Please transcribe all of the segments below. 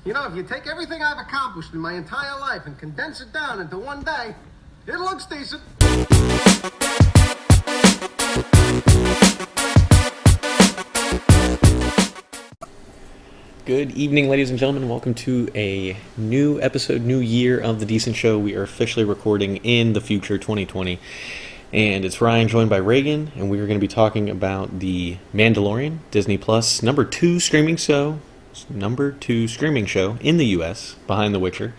You know, if you take everything I've accomplished in my entire life and condense it down into one day, it looks decent. Good evening, ladies and gentlemen. Welcome to a new episode, new year of The Decent Show. We are officially recording in the future, 2020. And it's Ryan, joined by Reagan, and we are going to be talking about the Mandalorian, Disney Plus, number two streaming show in the U.S., behind The Witcher.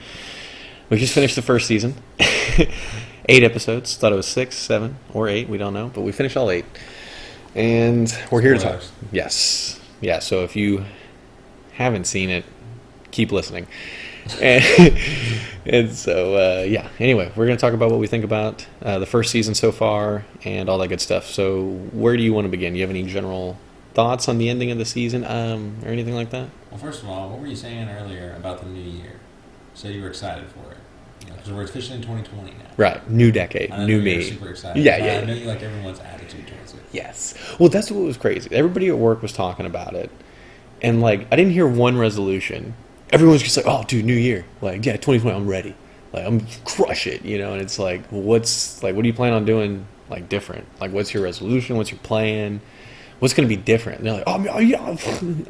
We just finished the first season. 8 episodes. Thought it was 6, 7, or 8. We don't know, but we finished all 8. And we're here to talk. Yes. Yeah, so if you haven't seen it, keep listening. And so, anyway, we're going to talk about what we think about the first season so far and all that good stuff. So where do you want to begin? Do you have any general thoughts on the ending of the season or anything like that? Well, first of all, what were you saying earlier about the new year? So you were excited for it. Because we're officially in 2020 now. Right. New decade. New me. You're super excited. Yeah. I know you like everyone's attitude towards it. Yes. Well, that's what was crazy. Everybody at work was talking about it. And, like, I didn't hear one resolution. Everyone's just like, oh, dude, new year. Like, yeah, 2020, I'm ready. Like, I'm crush it, you know? And it's like, what do you plan on doing, like, different? Like, what's your resolution? What's your plan? What's going to be different? And they're like, oh, yeah,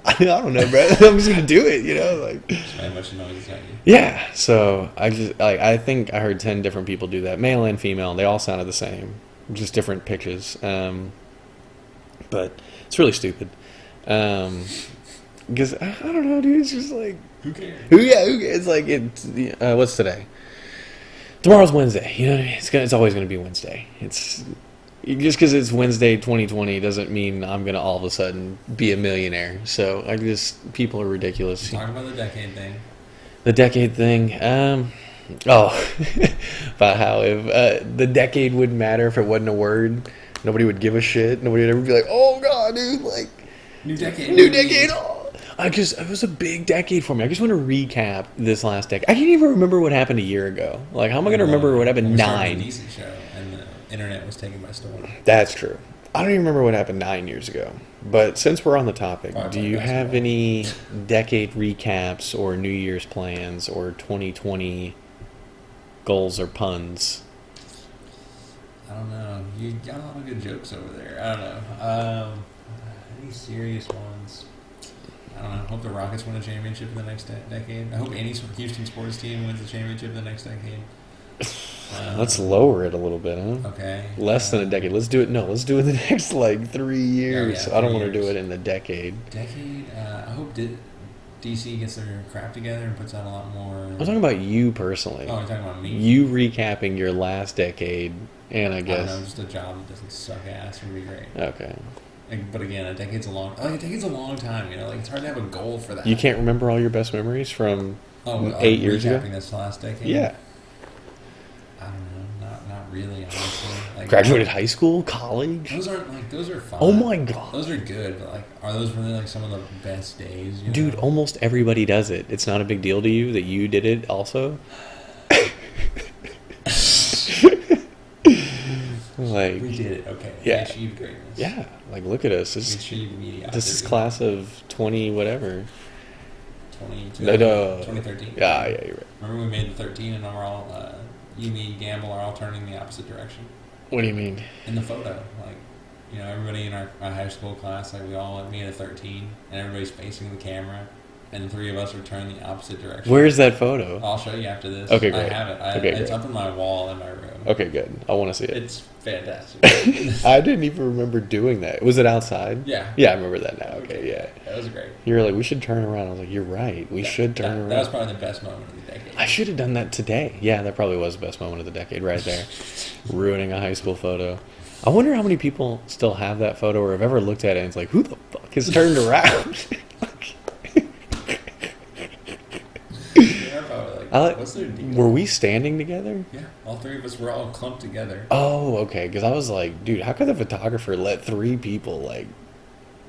I don't know, bro. I'm just going to do it, you know? Like, just very much noise at you. Yeah. So, I think I heard 10 different people do that, male and female, and they all sounded the same. Just different pitches. But it's really stupid. Because, I don't know, dude, it's just like... Who cares? Who cares? It's like, what's today? Tomorrow's Wednesday. You know what I mean? It's always going to be Wednesday. It's... Just because it's Wednesday 2020 doesn't mean I'm going to all of a sudden be a millionaire. So, people are ridiculous. Talk about the decade thing. The decade thing? About how if the decade wouldn't matter if it wasn't a word. Nobody would give a shit. Nobody would ever be like, oh, God, dude, like... New decade. Oh. It was a big decade for me. I just want to recap this last decade. I can't even remember what happened a year ago. Like, how am I going to remember what happened 9? A decent show, and the internet was taken by storm. That's true. I don't even remember what happened 9 years ago. But since we're on the topic, do you have any decade recaps or New Year's plans or 2020 goals or puns? I don't know. You got a lot of good jokes over there. I don't know. Any serious ones? I don't know. I hope the Rockets win a championship in the next decade. I hope any Houston sports team wins a championship in the next decade. Let's lower it a a bit, huh? Okay. Less than a decade. Let's do it. No, let's do it in the next 3 years. Yeah, I don't want to do it in the decade. I hope DC gets their crap together and puts out a lot more. I'm talking about you personally. Oh, you're talking about me? You recapping your last decade, and I guess. I don't know, just a job that doesn't suck ass would be great. Okay. But again, a decade's a long time, you know? Like, it's hard to have a goal for that. You can't remember all your best memories from 8 years ago? Recapping this last decade? Yeah. I don't know. Not really, honestly. Like, graduated high school? College? Those are fun. Oh my God. Those are good, but, like, are those really, like, some of the best days? Dude, almost everybody does it. It's not a big deal to you that you did it also? Like, we did it, okay. Yeah. We achieved greatness. Yeah, like, look at us. We achieved mediocrity. This is class of 20 whatever. 2013. Yeah, you're right. Remember we made the 13 and we're all, you, me, Gamble are all turning the opposite direction. What do you mean? In the photo, like, you know, everybody in our high school class, like, we all made a 13 and everybody's facing the camera. And the 3 of us are turning the opposite direction. Where's that photo? I'll show you after this. Okay, great. I have it. It's great. up in my wall in my room. Okay, good. I want to see it. It's fantastic. I didn't even remember doing that. Was it outside? Yeah. Yeah, I remember that now. Okay, yeah. That was great. You were like, we should turn around. I was like, you're right. We should turn around. That was probably the best moment of the decade. I should have done that today. Yeah, that probably was the best moment of the decade right there. Ruining a high school photo. I wonder how many people still have that photo or have ever looked at it and it's like, who the fuck has turned around? What's their deal? Were we standing together? Yeah, all 3 of us were all clumped together. Oh, okay. Because I was like, dude, how could the photographer let 3 people, like...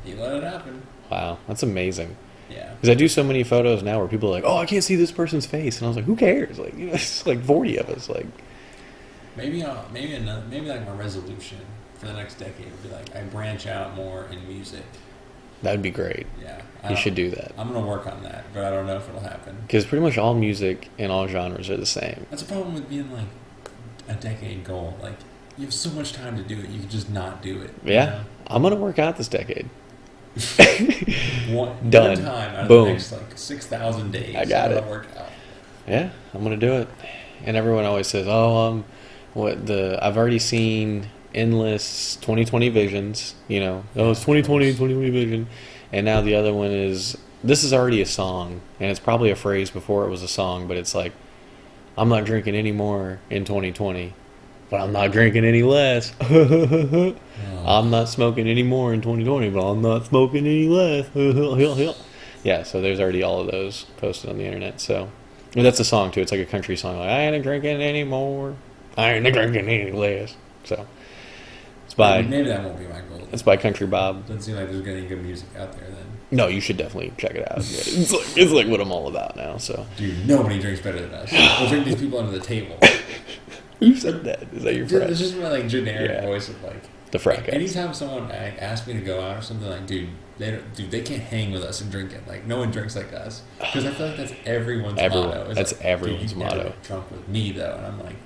He let it happen. Wow, that's amazing. Yeah. Because I do so many photos now where people are like, oh, I can't see this person's face. And I was like, who cares? Like, you know, it's like 40 of us. Like, maybe like my resolution for the next decade would be like, I branch out more in music. That'd be great. Yeah. You should do that. I'm going to work on that, but I don't know if it'll happen. Because pretty much all music and all genres are the same. That's a problem with being like a decade goal. Like, you have so much time to do it, you can just not do it. Yeah. You know? I'm going to work out this decade. One Done. time out of Boom. the next like 6,000 days. I got it. Work out. Yeah, I'm gonna do it. And everyone always says, "Oh, I've already seen endless 2020 visions." You know, it's 2020 vision, and now the other one is this is already a song, and it's probably a phrase before it was a song, but it's like, "I'm not drinking anymore in 2020, but I'm not drinking any less." I'm not smoking anymore in 2020, but I'm not smoking any less. Yeah, so there's already all of those posted on the internet. So well, that's a song too. It's like a country song. Like I ain't drinking anymore. I ain't drinking any less. So it's by Maybe that won't be my goal. it's by Country Bob. Doesn't seem like there's any good music out there then. No, you should definitely check it out. It's like what I'm all about now. So Dude, nobody drinks better than us. We'll drink these people under the table. who said that? Is that your Dude, friend? it's just my like generic voice of like The frat guys. anytime someone like, asks me to go out or something, like, they can't hang with us and drink it. Like, no one drinks like us. Because I feel like that's everyone's motto. It's That's like, everyone's you've never motto. been drunk with me, though. And I'm like,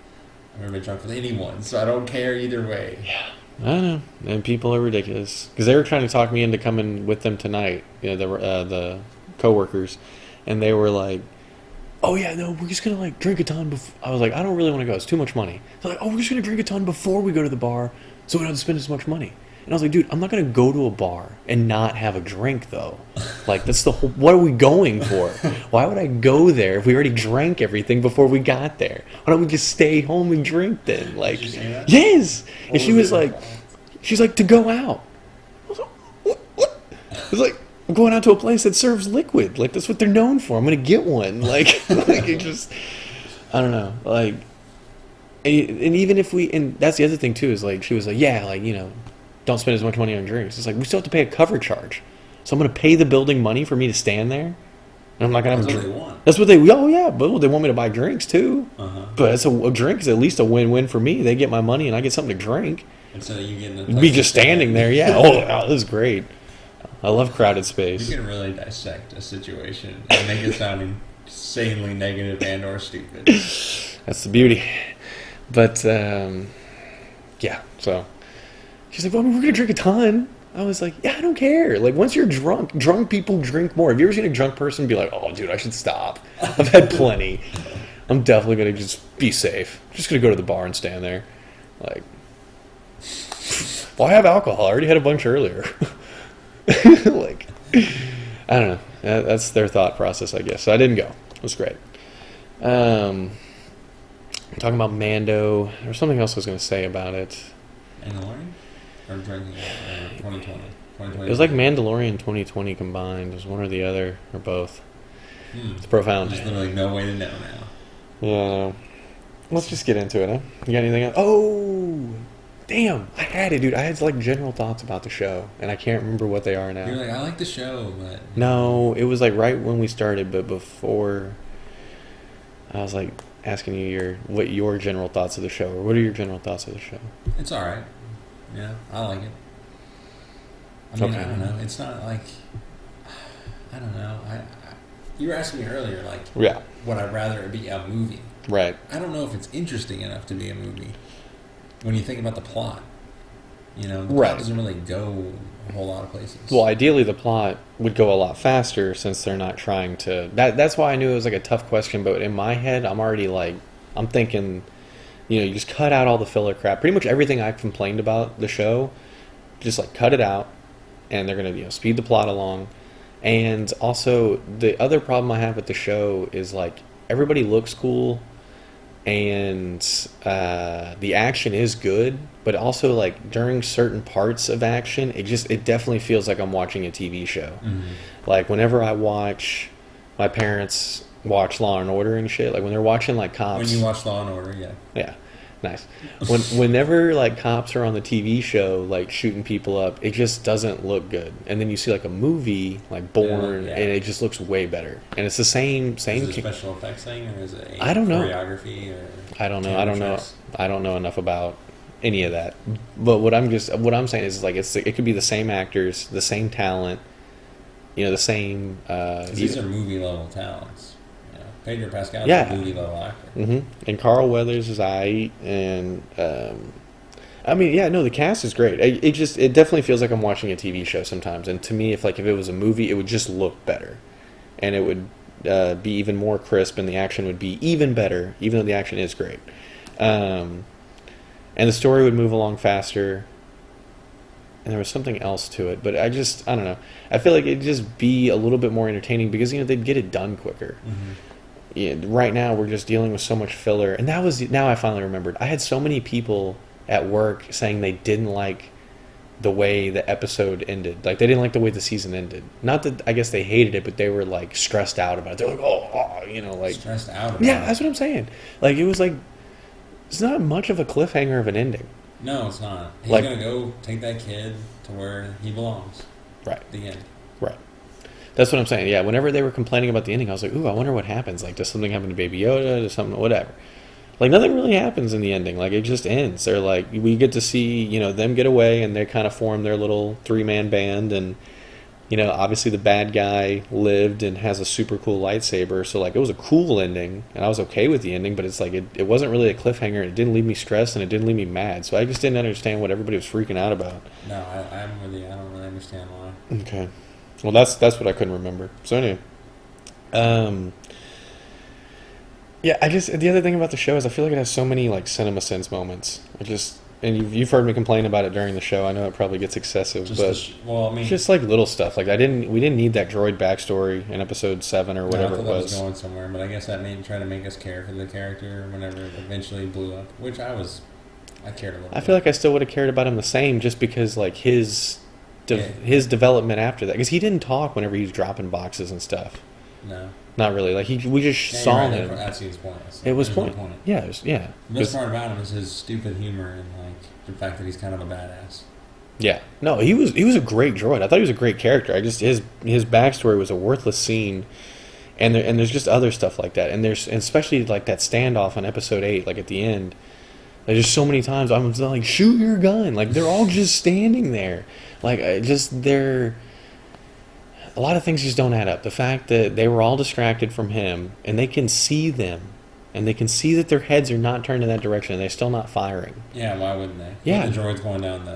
I've never been drunk with anyone, so I don't care either way. Yeah, I don't know. And people are ridiculous because they were trying to talk me into coming with them tonight. You know, the coworkers, and they were like, "Oh yeah, no, we're just gonna like drink a ton." I was like, "I don't really want to go. It's too much money." They're like, "Oh, we're just gonna drink a ton before we go to the bar, so we don't have to spend as much money." And I was like, "Dude, I'm not gonna go to a bar and not have a drink though. Like that's the whole. What are we going for? Why would I go there if we already drank everything before we got there? Why don't we just stay home and drink then?" Like, Did you say that? yes. And What she was was it? like, she's like, to go out. I was like, what? I was like, I'm going out to a place that serves liquid. Like that's what they're known for. I'm gonna get one. Like, like it just, I don't know. Like, and even if and that's the other thing too is like she was like, yeah, like you know, don't spend as much money on drinks. It's like we still have to pay a cover charge. So I'm gonna pay the building money for me to stand there, and I'm not gonna have a That's what drink. they want. That's what they. Oh yeah, but they want me to buy drinks too. Uh-huh. But it's a drink is at least a win-win for me. They get my money and I get something to drink. Instead of you getting a Me just standing there, yeah. Oh, this is great. I love crowded You space. can really dissect a situation and make it sound insanely negative and or stupid. That's the beauty. But yeah. So she's like, "Well, we're gonna drink a ton." I was like, "Yeah, I don't care. Like, once you're drunk people drink more. Have you ever seen a drunk person be like, 'Oh, dude, I should stop. I've had plenty. I'm definitely gonna just be safe. I'm just gonna go to the bar and stand there.' Like, well, I have alcohol. I already had a bunch earlier." Like, I don't know. That's their thought process, I guess. So I didn't go. It was great. Talking about Mando. There was something else I was going to say about it. Mandalorian? Or drinking 2020? It was like Mandalorian 2020 combined. It was one or the other, or both. It's profound. There's literally no way to know now. Yeah. Let's just get into it, huh? You got anything else? Oh! Damn! I had it, dude. I had like general thoughts about the show, and I can't remember what they are now. You're like, I like the show, but... No, it was like right when we started, but before I was like asking you what your general thoughts of the show, or what are your general thoughts of the show? It's alright. Yeah, I like it. I mean, Okay. I don't know. It's not like... I don't know. You were asking me earlier, like, Yeah, would I rather it be a movie? right. I don't know if it's interesting enough to be a movie. When you think about the plot, you know, the Right. plot doesn't really go a whole lot of places. Well, ideally the plot would go a lot faster since they're not trying to. That's why I knew it was like a tough question. But in my head, I'm already like, I'm thinking, you know, you just cut out all the filler crap. Pretty much everything I've complained about the show, just like cut it out, and they're gonna speed the plot along. And also the other problem I have with the show is like everybody looks cool. And the action is good, but also like during certain parts of action, it definitely feels like I'm watching a TV show. Mm-hmm. Like whenever I watch my parents watch Law and Order and shit, like when they're watching like cops. When you watch Law and Order, yeah. Yeah, nice. Whenever like cops are on the TV show, like shooting people up, it just doesn't look good. And then you see like a movie like Born, Yeah. and it just looks way better. And it's the same. Is it a special effects thing, or is it I don't know. choreography, or I don't know. camera tricks? I don't know enough about any of that. But what I'm saying is like it could be the same actors, the same talent, the same. 'Cause these are movie level talents. You know, Pedro Pascal is Yeah. a movie level actor. And Carl Weathers is and I mean, yeah, no, the cast is great. It definitely feels like I'm watching a TV show sometimes. And to me, if it was a movie, it would just look better, and it would be even more crisp, and the action would be even better, even though the action is great. And the story would move along faster. And there was something else to it, but I don't know. I feel like it'd just be a little bit more entertaining because they'd get it done quicker. Yeah, right now we're just dealing with so much filler, and now I finally remembered. I had so many people at work saying they didn't like the way the episode ended. Like, they didn't like the way the season ended. Not that I guess they hated it, but they were like stressed out about it. They're like, like Stressed out about yeah, it. that's what I'm saying. Like, it was like it's not much of a cliffhanger of an ending. No, it's not. He's Like- gonna go take that kid to where he belongs. Right. The end. Right. That's what I'm saying. Yeah, whenever they were complaining about the ending, I was like, ooh, I wonder what happens. Like, does something happen to Baby Yoda? Does something, whatever. Like, nothing really happens in the ending. Like, it just ends. They're like, we get to see, them get away, and they kind of form their little 3-man band, and, obviously the bad guy lived and has a super cool lightsaber, so, like, it was a cool ending, and I was okay with the ending, but it's like, it wasn't really a cliffhanger, and it didn't leave me stressed, and it didn't leave me mad, so I just didn't understand what everybody was freaking out about. No, I don't really understand why. Okay. Well, that's what I couldn't remember. So anyway, yeah, the other thing about the show is I feel like it has so many like cinema sense moments. And you've heard me complain about it during the show. I know it probably gets excessive, but it's just like little stuff. Like we didn't need that droid backstory in episode 7 or whatever I thought it that was. going somewhere, but I guess that made try to make us care for the character whenever it eventually blew up, which I cared a little. I feel like I still would have cared about him the same, just because like his development after that, because he didn't talk whenever he was dropping boxes and stuff. No. Not really. Like we just saw right, him. That scene's pointless. It was There's no point. point. Yeah, The best part about him is his stupid humor and like the fact that he's kind of a badass. Yeah. No, he was a great droid. I thought he was a great character. His backstory was a worthless scene, and there's just other stuff like that. And especially like that standoff on episode 8, like at the end. There's just so many times I'm like, shoot your gun. Like they're all just standing there. Like a lot of things just don't add up. The fact that they were all distracted from him, and they can see them, and they can see that their heads are not turned in that direction, and they're still not firing. Yeah, why wouldn't they? Yeah. The droid's going down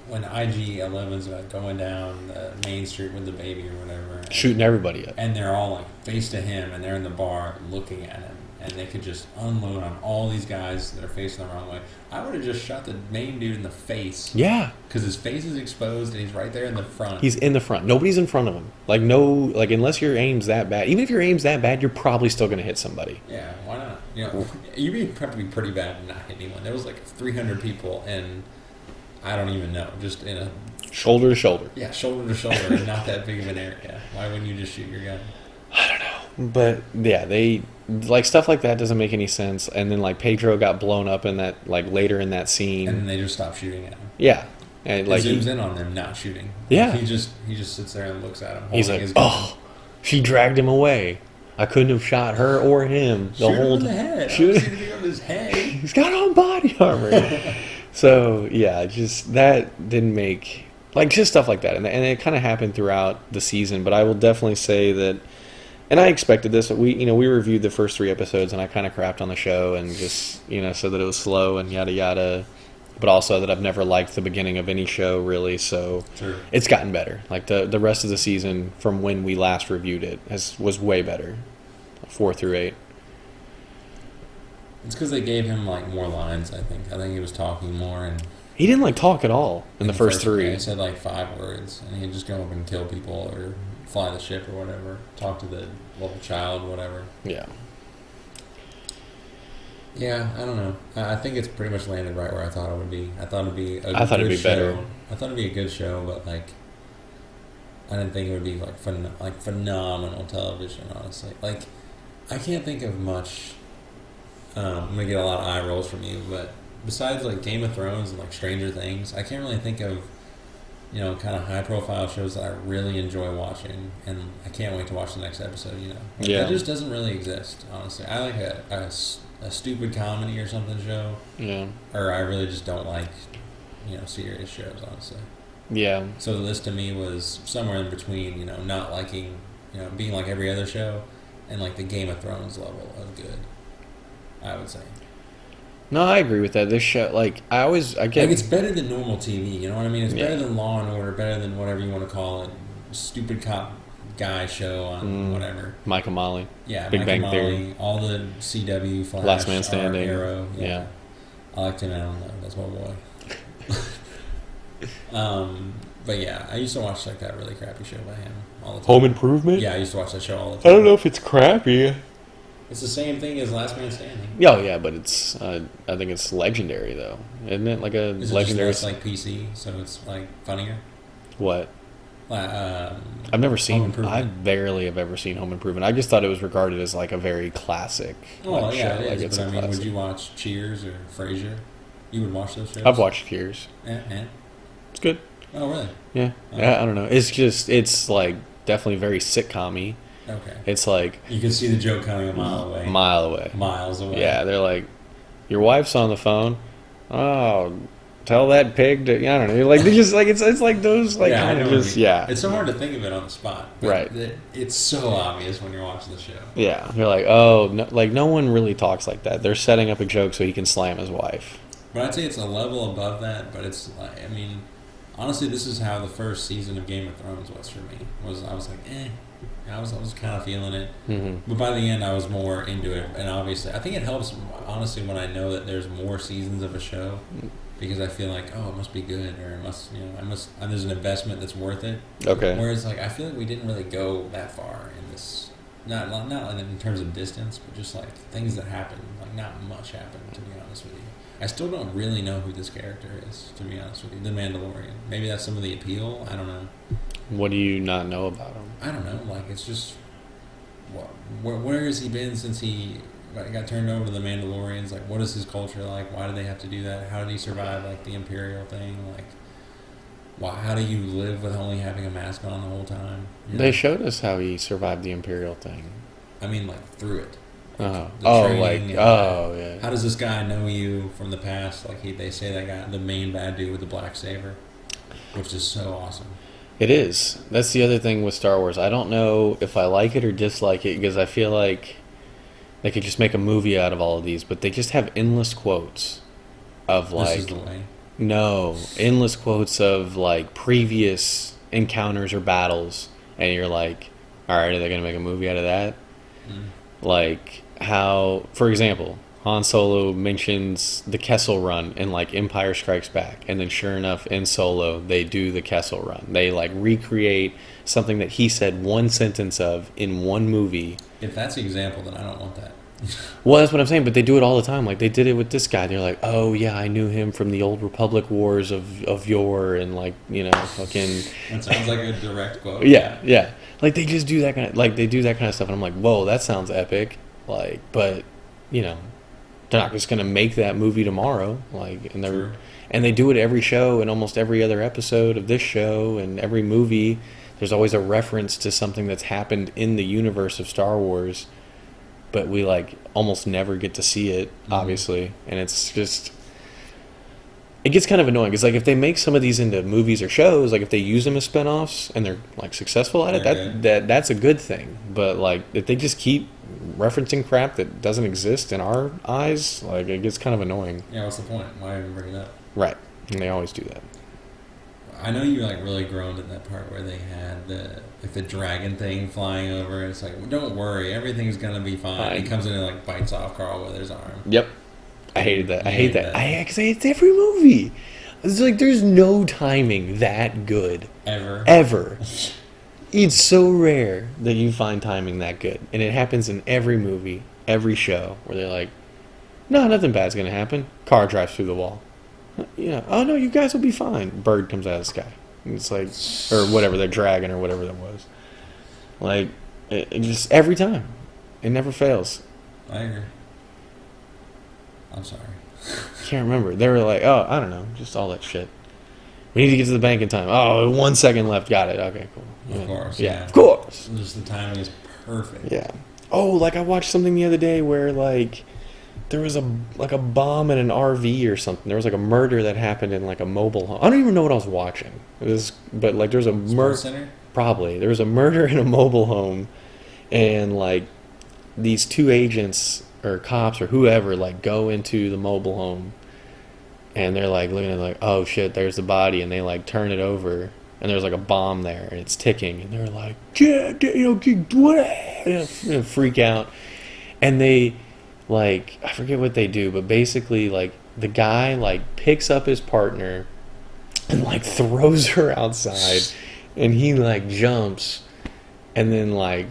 when IG-11's going down the main street with the baby or whatever. Shooting everybody up. And they're all like face to him, and they're in the bar looking at him, and they could just unload on all these guys that are facing the wrong way. I would have just shot the main dude in the face. Yeah. Because his face is exposed, and he's right there in the front. He's in the front. Nobody's in front of him. Unless your aim's that bad. Even if your aim's that bad, you're probably still going to hit somebody. Yeah, why not? You'd have to be pretty bad to not hit anyone. There was like 300 people, and I don't even know, just in a... Shoulder to shoulder. Yeah, shoulder to shoulder, and not that big of an area. Why wouldn't you just shoot your gun? I don't know. But, yeah, they... Like, stuff like that doesn't make any sense. And then, like, Pedro got blown up in that... Like, later in that scene. And then they just stopped shooting at him. Yeah. And, like, zooms in on them not shooting. Yeah. He just sits there and looks at him. He's like, oh, she dragged him away. I couldn't have shot her or him the whole time. Shoot him in the head. Shoot him in his head. He's got on body armor. So, yeah, just that didn't make... Like, just stuff like that. And it kind of happened throughout the season. But I will definitely say that... And I expected this. We reviewed the first 3 episodes, and I kind of crapped on the show and just, said that it was slow and yada yada. But also that I've never liked the beginning of any show, really. So True. It's gotten better. Like, the rest of the season from when we last reviewed it was way better. 4 through 8. It's because they gave him, like, more lines, I think. I think he was talking more. And He didn't, like, talk at all in the first 3. He said, like, 5 words. And he'd just go up and kill people or fly the ship or whatever. Talk to the little child, whatever. Yeah. Yeah, I don't know. I think it's pretty much landed right where I thought it would be. I thought it'd be a I thought it'd good be show. better. I thought it'd be a good show, but like, I didn't think it would be like phenomenal television. Honestly, like, I can't think of much. I'm gonna get a lot of eye rolls from you, but besides like Game of Thrones and like Stranger Things, I can't really think of kind of high profile shows that I really enjoy watching, and I can't wait to watch the next episode. Yeah. That just doesn't really exist. Honestly, I like a stupid comedy or something show. Yeah. Or I really just don't like, serious shows, honestly. Yeah. So this to me was somewhere in between, not liking, being like every other show, and like the Game of Thrones level of good, I would say. No, I agree with that. This show, I get... Like, it's better than normal TV, you know what I mean? It's better Yeah. than Law and Order, better than whatever you want to call it. Stupid cop guy show on whatever. Mike and Molly. Yeah, Big Mike Bang and Theory. Molly, all the CW, Flash, Last Man Standing. Arrow. Yeah. I liked him, I don't know. That's my boy. But yeah, I used to watch like that really crappy show by him all the time. Home Improvement? Yeah, I used to watch that show all the time. I don't know if it's crappy. It's the same thing as Last Man Standing. Oh, yeah, but it's... I think it's legendary, though. Isn't it like a Is it legendary... just less like PC, so it's like funnier? What? I've never Home seen... Improvement. I barely have ever seen Home Improvement. I just thought it was regarded as like a very classic Well, yeah, show. it Like, is, it's but a I mean, would classic. you watch Cheers or Frasier? You would watch those shows? I've watched Cheers. It's good. Oh, really? Yeah. Oh. I don't know. It's like definitely very sitcom-y. Okay. It's like You can see the joke coming a mile away. Miles away. Yeah, they're like, your wife's on the phone. Oh, tell that pig to... I don't know. Like, they just like it's like those like Yeah, I kind know of what you just mean. yeah. It's so hard to think of it on the spot. But Right. It's so obvious when you're watching the show. Yeah, they're like, oh, no, like no one really talks like that. They're setting up a joke so he can slam his wife. But I'd say it's a level above that. But it's like, I mean, honestly, this is how the first season of Game of Thrones was for me. I was like, eh. I was kind of feeling it. Mm-hmm. But by the end, I was more into it. And obviously, I think it helps, honestly, when I know that there's more seasons of a show. Because I feel like, it must be good. Or it must, there's an investment that's worth it. Okay. Whereas, like, I feel like we didn't really go that far in this. Not in terms of distance, but just, like, things that happened. Like, not much happened, to be honest with you. I still don't really know who this character is, to be honest with you. The Mandalorian. Maybe that's some of the appeal. I don't know. What do you not know about him? I don't know. Like, it's just, where has he been since he got turned over to the Mandalorians? Like, what is his culture like? Why do they have to do that? How did he survive, like, the Imperial thing? Like, how do you live with only having a mask on the whole time? They showed us how he survived the Imperial thing. I mean, like, through it. Oh, training and, yeah. How does this guy know you from the past? Like, they say that guy, the main bad dude with the black saber, which is so awesome. It is. That's the other thing with Star Wars. I don't know if I like it or dislike it because I feel like they could just make a movie out of all of these, but they just have endless quotes of This like is the way. no, endless quotes of like previous encounters or battles, and you're like, all right, are they gonna make a movie out of that? Like how, for example, Han Solo mentions the Kessel Run in like Empire Strikes Back, and then sure enough in Solo they do the Kessel Run. They like recreate something that he said one sentence of in one movie. If that's the example, then I don't want that. Well, that's what I'm saying, but they do it all the time. Like they did it with this guy. They're like, oh yeah, I knew him from the old Republic wars of yore, and like, fucking. That sounds like a direct quote. Yeah. Like they just do that kind of stuff, and I'm like, whoa, that sounds epic. Like, but they're not just gonna make that movie tomorrow. Like, and they do it every show and almost every other episode of this show and every movie. There's always a reference to something that's happened in the universe of Star Wars, but we like almost never get to see it, obviously, and it's just. It gets kind of annoying because, like, if they make some of these into movies or shows, like if they use them as spinoffs and they're like successful at it, that's a good thing. But like, if they just keep referencing crap that doesn't exist in our eyes, like it gets kind of annoying. Yeah, what's the point? Why even bring it up? Right, and they always do that. I know you like really groaned at that part where they had the dragon thing flying over. And it's like, don't worry, everything's gonna be fine. He comes in and like bites off Carl Weathers' arm. Yep. I hated that. I hate that. Because it's every movie. It's like there's no timing that good. Ever. It's so rare that you find timing that good. And it happens in every movie, every show, where they're like, no, nothing bad's going to happen. Car drives through the wall. Oh, no, you guys will be fine. Bird comes out of the sky. And it's like, or whatever, the dragon or whatever that was. Like, it just, every time. It never fails. I agree. I'm sorry. Can't remember. They were like, oh, I don't know, just all that shit. We need to get to the bank in time. Oh, 1 second left. Got it. Okay, cool. Yeah. Of course. Yeah, of course. Just the timing is perfect. Yeah. Oh, like I watched something the other day where like there was a bomb in an RV or something. There was like a murder that happened in like a mobile home. I don't even know what I was watching. It was, but like there was a murder. Center? Probably there was a murder in a mobile home, and like these two agents or cops or whoever like go into the mobile home, and they're like looking at it like, oh shit, there's the body, and they like turn it over, and there's like a bomb there, and it's ticking, and they're like, yeah, you know, what? And freak out, and they like, I forget what they do, but basically like the guy like picks up his partner and like throws her outside, and he like jumps, and then like,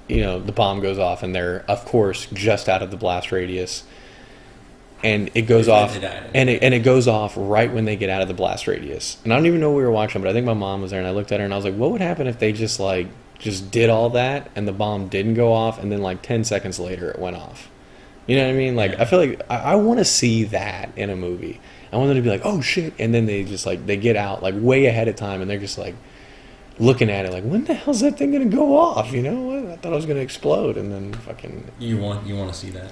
you know, the bomb goes off, and they're of course just out of the blast radius. And it goes off, and it goes off right when they get out of the blast radius. And I don't even know what we were watching, but I think my mom was there, and I looked at her, and I was like, what would happen if they just did all that, and the bomb didn't go off, and then like 10 seconds later it went off? You know what I mean? Like, yeah. I feel like I want to see that in a movie. I want them to be like, oh shit, and then they just like, they get out like way ahead of time, and they're just like looking at it like, when the hell's that thing going to go off? You know, I thought it was going to explode, and then fucking... You want to see that?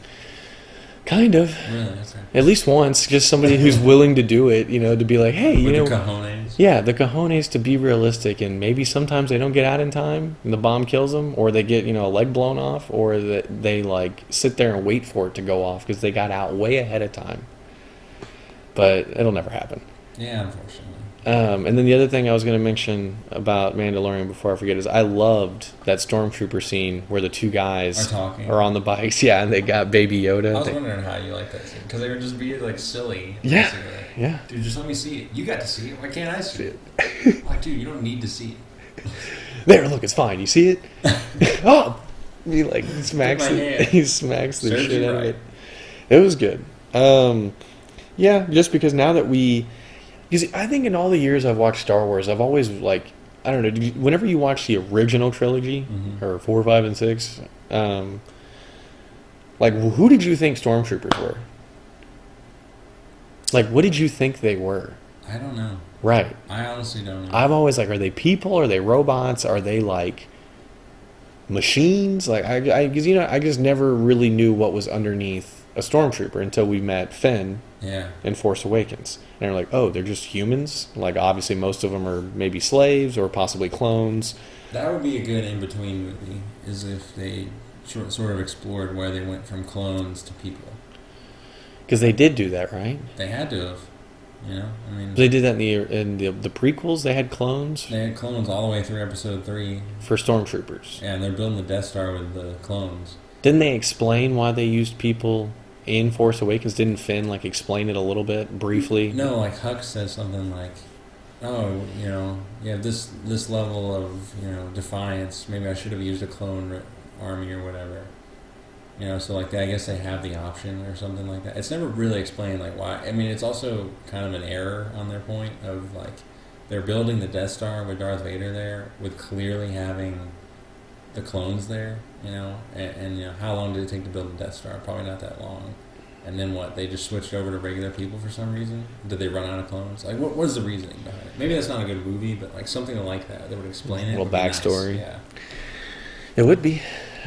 Kind of. Really? Okay. At least once, just somebody who's willing to do it, you know, to be like, hey, you know, the cojones. Yeah, the cojones to be realistic, and maybe sometimes they don't get out in time, and the bomb kills them, or they get, you know, a leg blown off, or that they like sit there and wait for it to go off because they got out way ahead of time. But it'll never happen. Yeah, unfortunately. And then the other thing I was going to mention about Mandalorian before I forget is I loved that Stormtrooper scene where the two guys are on the bikes. Yeah, and they got Baby Yoda. I was wondering how you like that scene. Because they were just being like silly. Yeah, basically. Yeah. Dude, just let me see it. You got to see it. Why can't I see it? Like, dude, you don't need to see it. There, look, it's fine. You see it? Oh! He like smacks it. He smacks the shit out of it. It was good. Yeah, just because now that because I think in all the years I've watched Star Wars, I've always like, I don't know, whenever you watch the original trilogy, or 4, 5, and 6, like, who did you think Stormtroopers were? Like, what did you think they were? I don't know. Right. I honestly don't know. I'm always like, are they people? Are they robots? Are they like machines? Like, because, you know, I just never really knew what was underneath a Stormtrooper until we met Finn in Force Awakens. And they're like, oh, they're just humans? Like, obviously most of them are maybe slaves or possibly clones. That would be a good in-between movie, is if they sort of explored where they went from clones to people. Because they did do that, right? They had to have. You know? I mean... They did that in the prequels? They had clones? They had clones all the way through Episode 3. For Stormtroopers. Yeah, and they're building the Death Star with the clones. Didn't they explain why they used people in Force Awakens? Didn't Finn like explain it a little bit briefly? No, like Hux says something like, "Oh, you know, you have this level of, you know, defiance. Maybe I should have used a clone army or whatever." You know, so like I guess they have the option or something like that. It's never really explained like why. I mean, it's also kind of an error on their point of like they're building the Death Star with Darth Vader there, with clearly having the clones there, you know, and you know, how long did it take to build the Death Star? Probably not that long. And then what? They just switched over to regular people for some reason? Did they run out of clones? Like, what is the reasoning behind it? Maybe that's not a good movie, but like something like that would explain it. A little backstory. Nice. Yeah, it would be.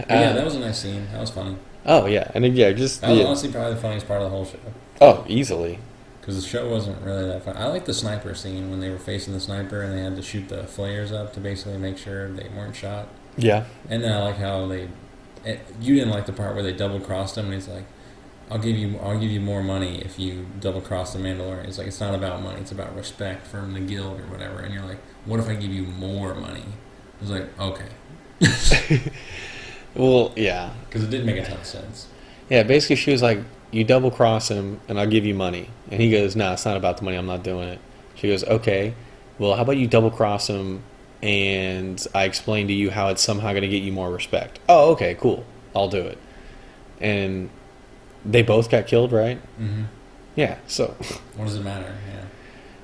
Yeah, that was a nice scene. That was funny. Oh yeah, and then, yeah, just that was honestly probably the funniest part of the whole show. Oh, easily. Because the show wasn't really that fun. I like the sniper scene when they were facing the sniper and they had to shoot the flares up to basically make sure they weren't shot. Yeah. And then I like how you didn't like the part where they double crossed him, and he's like, I'll give you more money if you double cross the Mandalorian. It's like, it's not about money, it's about respect from the guild or whatever. And you're like, what if I give you more money? I was like, okay. Well, yeah. Because it did make a ton of sense. Yeah, basically she was like, you double cross him and I'll give you money. And he goes, no, it's not about the money, I'm not doing it. She goes, okay, well, how about you double cross him and I explain to you how it's somehow going to get you more respect. Oh, okay, cool. I'll do it. And they both got killed, right? Mm-hmm. Yeah, so. What does it matter? Yeah.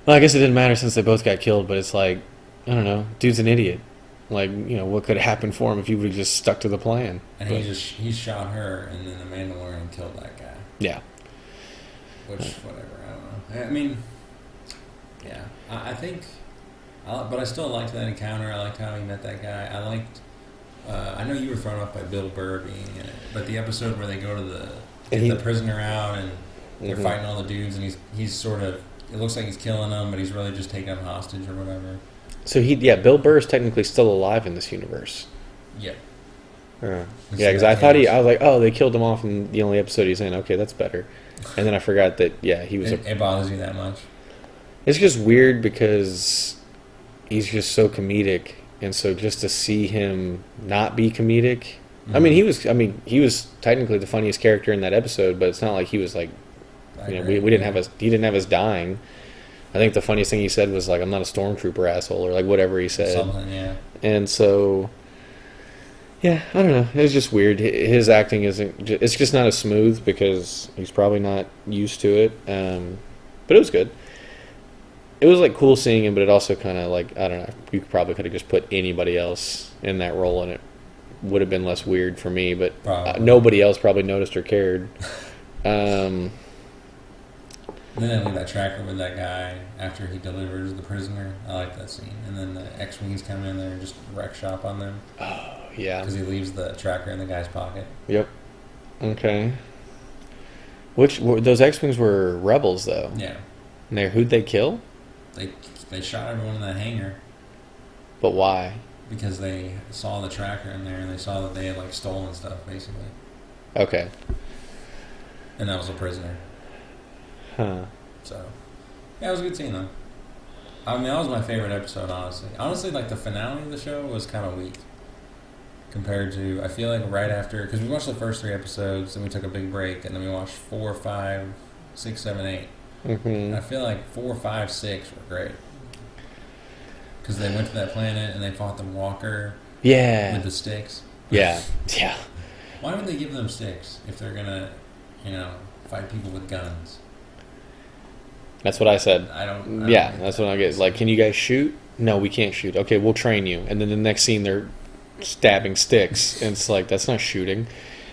Well, I guess it didn't matter since they both got killed, but it's like, I don't know, dude's an idiot. Like, you know, what could have happened for him if he would have just stuck to the plan? And he shot her, and then the Mandalorian killed that guy. Yeah. Which, whatever, I don't know. I mean, yeah, I think... but I still liked that encounter. I liked how he met that guy. I know you were thrown off by Bill Burr being in it, but the episode where they go to the get he- the prisoner out, and they're Mhm. fighting all the dudes, and he's sort of, it looks like he's killing them, but he's really just taking them hostage or whatever. So Bill Burr is technically still alive in this universe. Yeah. Yeah, It's because that I thought case. I was like, oh, they killed him off in the only episode he's in. Okay, that's better. And then I forgot that, he was. It bothers you that much? It's just weird because he's just so comedic, and so just to see him not be comedic. Mm-hmm. He was technically the funniest character in that episode, but it's not like he was like, I we agree. didn't have us. He didn't have us dying. I think the funniest thing he said was like, "I'm not a stormtrooper, asshole," or like whatever he said. Something, yeah. And so, yeah, I don't know. It was just weird. His acting isn't. It's just not as smooth because he's probably not used to it. But it was good. It was like cool seeing him, but it also kind of like, I don't know. You probably could have just put anybody else in that role, and it would have been less weird for me. But nobody else probably noticed or cared. And then they leave that tracker with that guy after he delivers the prisoner. I like that scene. And then the X-Wings come in there and just wreck shop on them. Oh, yeah. Because he leaves the tracker in the guy's pocket. Yep. Okay. Those X-Wings were rebels, though. Yeah. And who'd they kill? They shot everyone in that hangar But why? because they saw the tracker in there and they saw that they had, like, stolen stuff, basically. Okay. And that was a prisoner. Huh. So, yeah, it was a good scene, though. I mean, that was my favorite episode, honestly. Honestly, like, the finale of the show was kind of weak. Compared to, I feel like right after, because we watched the first 3 episodes, then we took a big break, and then we watched 4, 5, 6, 7, 8. Mm-hmm. And I feel like 4, 5, 6 were great. Because they went to that planet and they fought the walker Yeah. with the sticks. Yeah. Yeah. Why would they give them sticks if they're going to, fight people with guns? That's what I said. I don't Yeah, get that's that. what I get. Like, can you guys shoot? No, we can't shoot. Okay, we'll train you. And then the next scene, they're stabbing sticks. And it's like, that's not shooting.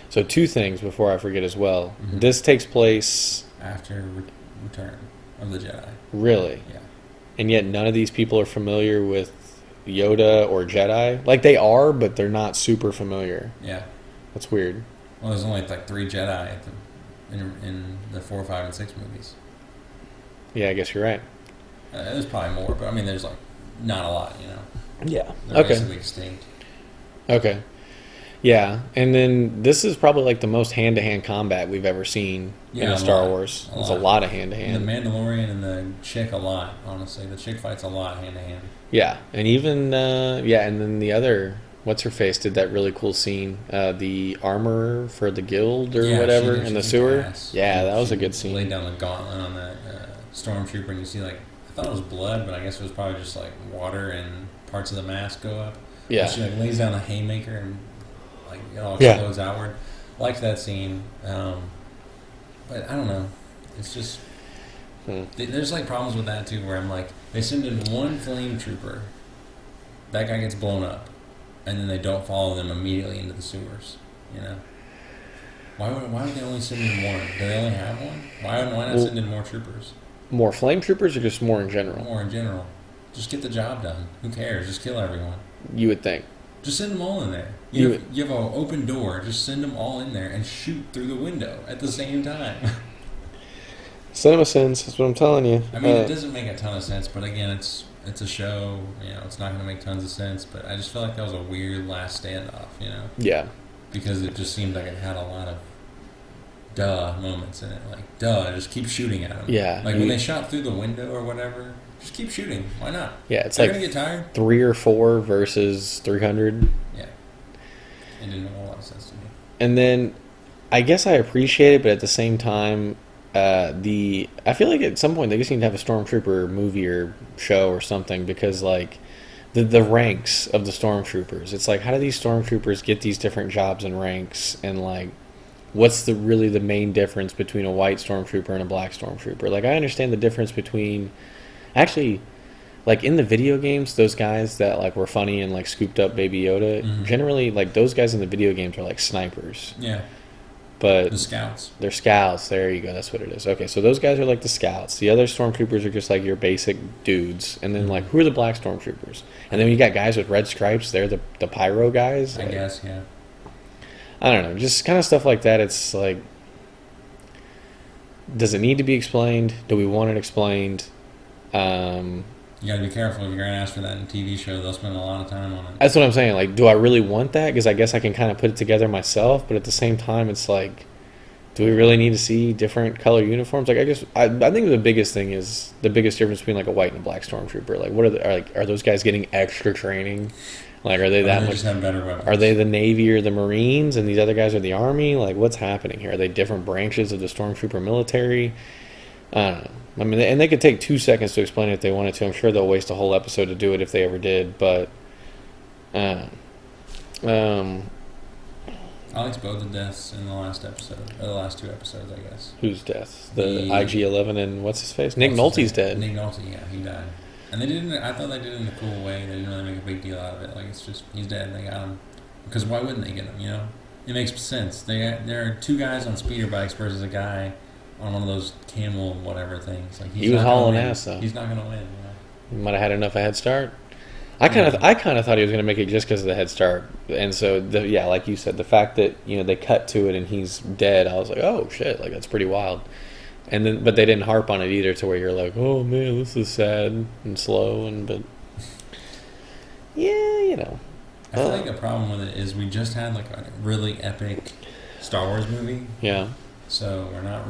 So 2 things before I forget as well. Mhm. This takes place... After Return of the Jedi. Really? Yeah. And yet none of these people are familiar with Yoda or Jedi. Like, they are, but they're not super familiar. Yeah. That's weird. Well, there's only like 3 Jedi in the 4, 5, and 6 movies. Yeah, I guess you're right. There's probably more, but I mean, there's like not a lot, Yeah. They're Okay. basically extinct. Okay. Yeah, and then this is probably like the most hand-to-hand combat we've ever seen in Yeah, a a Star lot. Wars. A It's a lot. lot of And hand-to-hand. the Mandalorian and the chick a lot, honestly. The chick fights a lot hand to hand. Yeah, and even and then the other, what's her face, did that really cool scene, the armor for the guild or whatever in the sewer. Yeah, that was a good scene. Laid down the gauntlet on that stormtrooper, and you see like, I thought it was blood, but I guess it was probably just like water and parts of the mask go up. Yeah. And she like lays down the haymaker and like it all Yeah. explodes outward. Liked that scene, but I don't know. It's just there's like problems with that too, where I'm like, they send in one flame trooper, that guy gets blown up, and then they don't follow them immediately into the sewers. Why would they only send in one? Do they only have one? Why not send in more troopers? More flame troopers or just more in general? More in general. Just get the job done. Who cares? Just kill everyone. You would think. Just send them all in there. You You have an open door. Just send them all in there and shoot through the window at the same time. Cinema sins, that's what I'm telling you. I mean, it doesn't make a ton of sense, but again, it's a show. It's not going to make tons of sense. But I just feel like that was a weird last standoff. Yeah. Because it just seemed like it had a lot of duh moments in it. Like, duh, just keep shooting at them. Yeah. Like when they shot through the window or whatever, just keep shooting. Why not? Yeah, it's They're like going to get tired. 3 or 4 versus 300. Yeah. It didn't make a lot of sense to me. And then I guess I appreciate it, but at the same time, I feel like at some point they just need to have a Stormtrooper movie or show or something, because like the ranks of the Stormtroopers, it's like, how do these Stormtroopers get these different jobs and ranks, and like what's really the main difference between a white Stormtrooper and a black Stormtrooper? Like, I understand the difference between, actually, like in the video games, those guys that like were funny and like scooped up Baby Yoda, generally like those guys in the video games are like snipers. Yeah. But The scouts. they're scouts. There you go. That's what it is. Okay, so those guys are like the scouts. The other stormtroopers are just like your basic dudes. And then like, who are the black stormtroopers? And then you got guys with red stripes. They're the pyro guys. I guess, yeah. I don't know. Just kind of stuff like that. It's like, does it need to be explained? Do we want it explained? You got to be careful if you're going to ask for that in a TV show. They'll spend a lot of time on it. That's what I'm saying. Like, do I really want that? Because I guess I can kind of put it together myself, but at the same time, it's like, do we really need to see different color uniforms? Like, I think the biggest thing is the biggest difference between like a white and a black stormtrooper. Like, what are those guys getting extra training? Like, are they that much? Just have better weapons. Are they the Navy or the Marines, and these other guys are the Army? Like, what's happening here? Are they different branches of the stormtrooper military? I don't know. I mean, and they could take 2 seconds to explain it if they wanted to. I'm sure they'll waste a whole episode to do it if they ever did. But, I liked both the deaths in the last episode, or the last 2 episodes, I guess. whose deaths? The IG-11 and what's his face? Nick Nolte's dead. Nick Nolte, yeah, he died. And they didn't. I thought they did it in a cool way. They didn't really make a big deal out of it. Like, it's just he's dead and they got him. Because why wouldn't they get him? You know, it makes sense. There are 2 guys on speeder bikes versus a guy on one of those camel whatever things. Like he was hauling ass though. He's not going to win. You know? He might have had enough of a head start. I kind of thought he was going to make it just because of the head start, and so like you said, the fact that they cut to it and he's dead, I was like, oh shit, like that's pretty wild. And then, but they didn't harp on it either, to where you're like, oh man, this is sad and slow, but yeah, I feel like the problem with it is we just had like a really epic Star Wars movie. Yeah. So we're not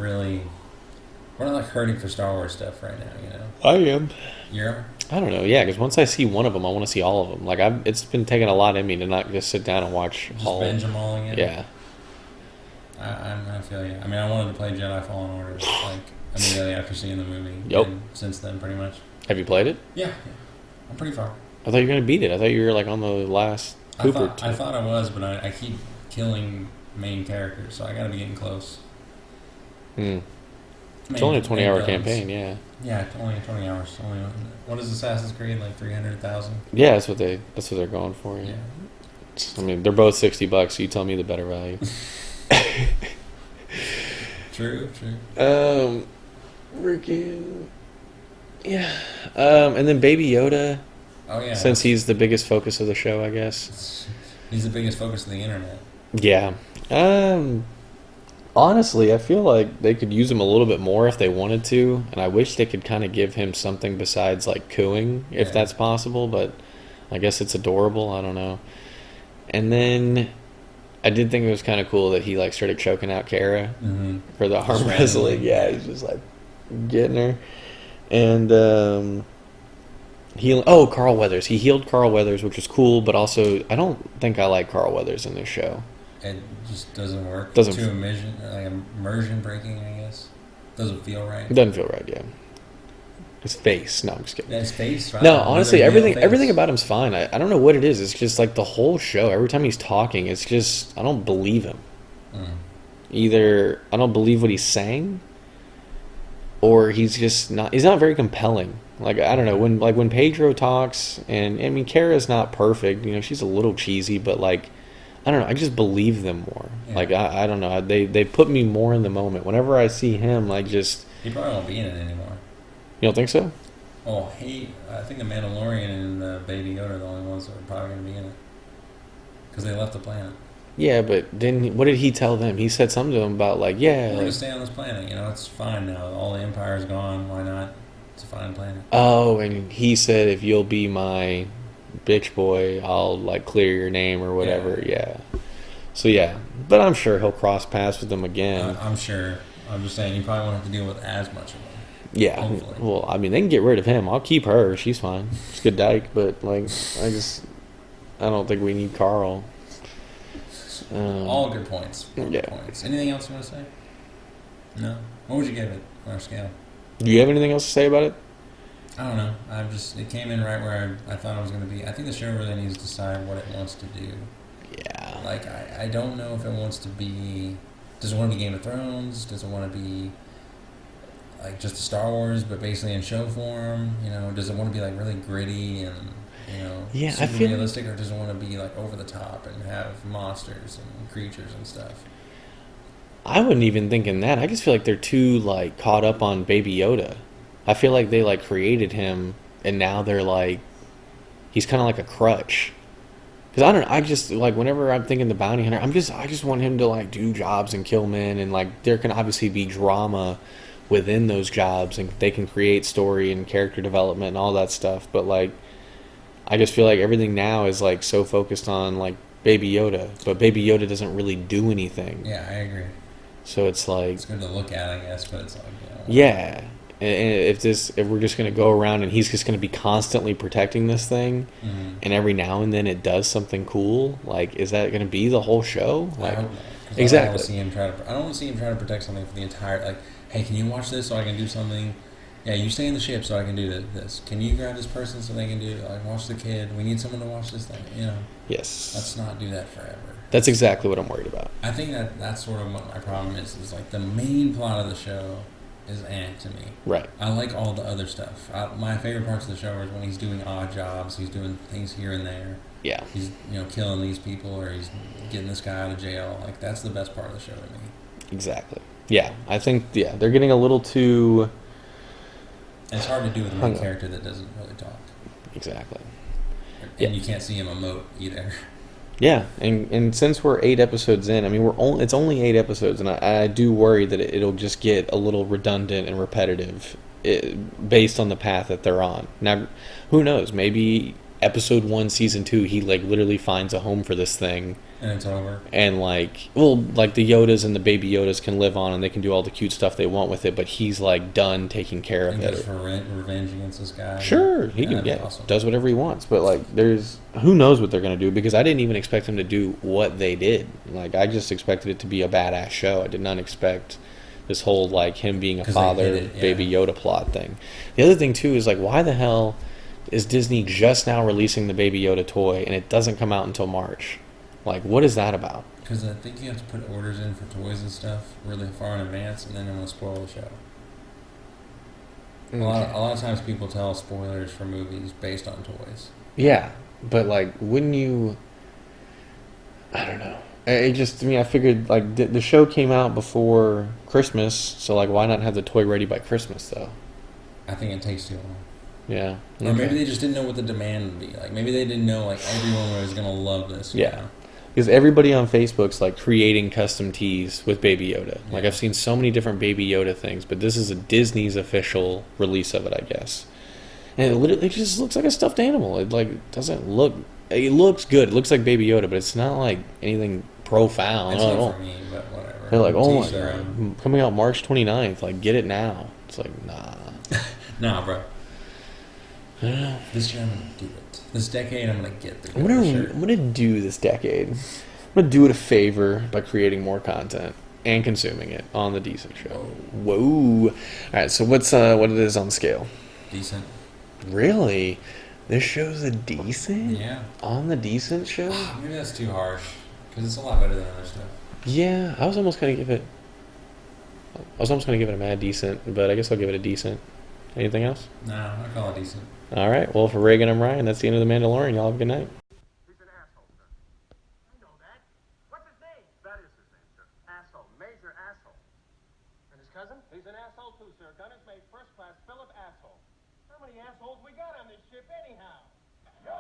like hurting for Star Wars stuff right now, I am. You're? I don't know, yeah, because once I see one of them, I want to see all of them. Like, it's been taking a lot in me to not just sit down and watch just all. Binge them all again? Yeah. I feel you. I mean, I wanted to play Jedi Fallen Order like immediately after seeing the movie. Yep. And since then, pretty much. Have you played it? Yeah. I'm pretty far. I thought you were going to beat it. I thought you were like on the last Cooper. I thought I was, but I keep killing main characters, so I got to be getting close. It's only a 20-hour campaign, yeah. Yeah, only 20 hours. What is Assassin's Creed, like 300,000? Yeah, that's what they're going for. Yeah. I mean, they're both $60. So you tell me the better value. True. Freaking yeah. And then Baby Yoda. Oh yeah. Since he's the biggest focus of the show, I guess. He's the biggest focus of the internet. Yeah. Honestly, I feel like they could use him a little bit more if they wanted to, and I wish they could kind of give him something besides like cooing, if that's possible, but I guess it's adorable, I don't know. And then I did think it was kind of cool that he like started choking out Kara for the arm wrestling. Yeah, he's just like getting her. And Carl Weathers. He healed Carl Weathers, which was cool, but also I don't think I like Carl Weathers in this show. It just doesn't work. Doesn't too immersion breaking, I guess. Doesn't feel right. It doesn't feel right, yeah. His face. No, I'm just kidding. His face? Right? No, honestly, everything about him's fine. I don't know what it is. It's just like the whole show. Every time he's talking, it's just, I don't believe him. Either I don't believe what he's saying, or he's not very compelling. Like, I don't know, when Pedro talks, and I mean, Kara's not perfect. She's a little cheesy, but like, I don't know. I just believe them more. Yeah. Like, I don't know. They put me more in the moment. Whenever I see him, like, just... He probably won't be in it anymore. You don't think so? Oh, I think the Mandalorian and Baby Yoda are the only ones that are probably going to be in it. Because they left the planet. Yeah, but what did he tell them? He said something to them about, like, yeah... We're going to stay on this planet. It's fine now. All the Empire's gone. Why not? It's a fine planet. Oh, and he said, if you'll be my... bitch boy, I'll like clear your name or whatever. Yeah. So yeah, but I'm sure he'll cross paths with them again. I'm sure. I'm just saying you probably won't have to deal with as much of them. Yeah. Hopefully. Well, I mean, they can get rid of him. I'll keep her. She's fine. She's a good dyke, but like, I don't think we need Carl. All good points. Good points. Anything else you want to say? No. What would you give it on our scale? Do you have anything else to say about it? I don't know. It came in right where I thought it was going to be. I think the show really needs to decide what it wants to do. Yeah. Like, I don't know if it wants to be... Does it want to be Game of Thrones? Does it want to be, like, just a Star Wars, but basically in show form? Does it want to be, like, really gritty and, super realistic? Or does it want to be, like, over the top and have monsters and creatures and stuff? I wouldn't even think in that. I just feel like they're too, like, caught up on Baby Yoda. I feel like they, like, created him, and now they're, like... He's kind of like a crutch. Because I don't know, I just, like, whenever I'm thinking the bounty hunter, I just want him to, like, do jobs and kill men, and, like, there can obviously be drama within those jobs, and they can create story and character development and all that stuff, but, like, I just feel like everything now is, like, so focused on, like, Baby Yoda, but Baby Yoda doesn't really do anything. Yeah, I agree. So it's like, It's good to look at, I guess, but it's like, yeah. And if we're just going to go around and he's just going to be constantly protecting this thing, and every now and then it does something cool, like, is that going to be the whole show? I Like, hope not. 'Cause exactly. I don't want to see him I don't want to see him try to protect something for the entire, like, hey, can you watch this so I can do something? Yeah, you stay in the ship so I can do this. Can you grab this person so they can do, like, watch the kid? We need someone to watch this thing, you know? Yes. Let's not do that forever. That's exactly what I'm worried about. I think that's sort of what my problem is like the main plot of the show is to me. Right. I like all the other stuff. My favorite parts of the show is when he's doing odd jobs, he's doing things here and there. Yeah. He's, killing these people, or he's getting this guy out of jail. Like, that's the best part of the show to me. Exactly. Yeah. I think, yeah, they're getting a little too... And it's hard to do with a main character that doesn't really talk. Exactly. And you can't see him emote either. Yeah, and since we're 8 episodes in, I mean, it's only 8 episodes, and I do worry that it'll just get a little redundant and repetitive based on the path that they're on. Now, who knows? Maybe episode 1, season 2, he, like, literally finds a home for this thing. And it's over. And, like, well, like, the Yodas and the baby Yodas can live on, and they can do all the cute stuff they want with it, but he's, like, done taking care of it. Just for revenge against this guy. Sure, he can, awesome. Does whatever he wants, but, like, who knows what they're going to do, because I didn't even expect him to do what they did. Like, I just expected it to be a badass show. I did not expect this whole, like, him being a father, Baby Yoda plot thing. The other thing, too, is, like, why the hell is Disney just now releasing the Baby Yoda toy, and it doesn't come out until March? Like, what is that about? Because I think you have to put orders in for toys and stuff really far in advance, and then I'm going to spoil the show. Okay. A lot of times people tell spoilers for movies based on toys. Yeah, but, like, wouldn't you... I don't know. It just, to me, I figured, like, the show came out before Christmas, so, like, why not have the toy ready by Christmas, though? I think it takes too long. Yeah. Okay. Or maybe they just didn't know what the demand would be. Like, maybe they didn't know, like, everyone was going to love this. Yeah. Because everybody on Facebook's, like, creating custom tees with Baby Yoda. Yeah. Like, I've seen so many different Baby Yoda things, but this is a Disney's official release of it, I guess. And it just looks like a stuffed animal. It, like, doesn't look... It looks good. It looks like Baby Yoda, but it's not, like, anything profound. It's not for me, but whatever. They're like, oh my God, coming out March 29th. Like, get it now. It's like, nah. Nah, bro. This year I'm going to do it. This decade I'm going to get the I'm gonna do this decade. I'm going to do it a favor by creating more content and consuming it on the Decent Show. Whoa. All right, so what it is on the scale? Decent. Really? This show's a decent? Yeah. On the Decent Show? Maybe that's too harsh, because it's a lot better than other stuff. Yeah, I was almost going to give it a mad decent, but I guess I'll give it a decent. Anything else? No, I call it decent. All right. Well, for Reagan, I'm Ryan. That's the end of The Mandalorian. Y'all have a good night. He's an asshole, sir. I know that. What's his name? That is his name, sir. Asshole. Major asshole. And his cousin? He's an asshole, too, sir. Gunner's mate first class Philip Asshole. How many assholes we got on this ship, anyhow? Yo!